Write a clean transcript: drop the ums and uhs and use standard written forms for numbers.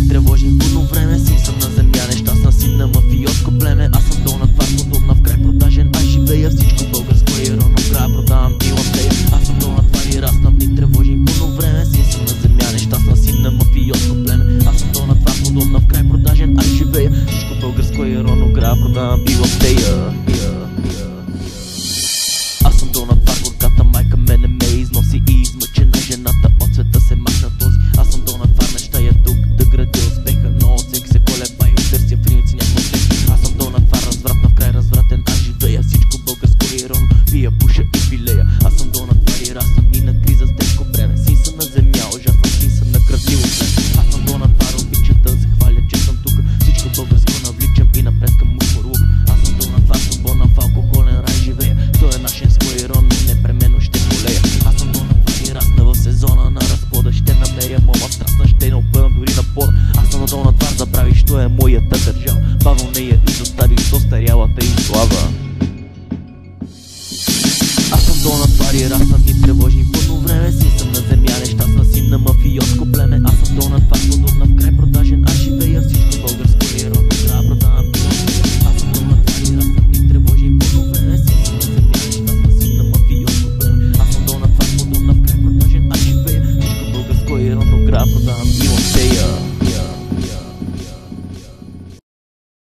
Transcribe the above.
тревожи будно време. Син съм на земя, нещастна син на мафиотско племе. Аз съм долна твар, подобна в край продажен. Аз живея всичко българско и рано в края продавам и лапея. Аз съм долна твар и раснам, ни тревожи будно време. Син съм на земя, нещастна син на мафиотско племе. Аз съм долна твар, подобна в край продажен. Аз живея всичко българско и рано в края продавам и лапея. Аз съм долна твар, горката майка мене ме износи и измъчена жената от света се махна този. Аз съм долна твар, мечтая тук да градя успеха, но от всеки се колеба и търся в римици някаква успех. Аз съм долна твар, развратна в край развратен, аз живея всичко българско и рано, пия, пуша и пилея. Аз съм долна твар и раснам и на криза с тежко време. Син съм на земя, ужасна син съм на кръвливо време. Аз съм долна твар, обича да се хваля, че съм тук. Всичко българско навличам и напред към мухорлук. Аз съм долна твар, свободна в алкохолен рай живея. Той е нашенско иронно, непременно ще болея. Аз съм долна твар и расна в сезона на разплода. Ще намеря моя страстна, ще не опъвам дори на пода. Аз съм долна твар, забравих, що е моята държава. Бавно не я изоставих с остарялата и слава. Аз съм долна твар и расна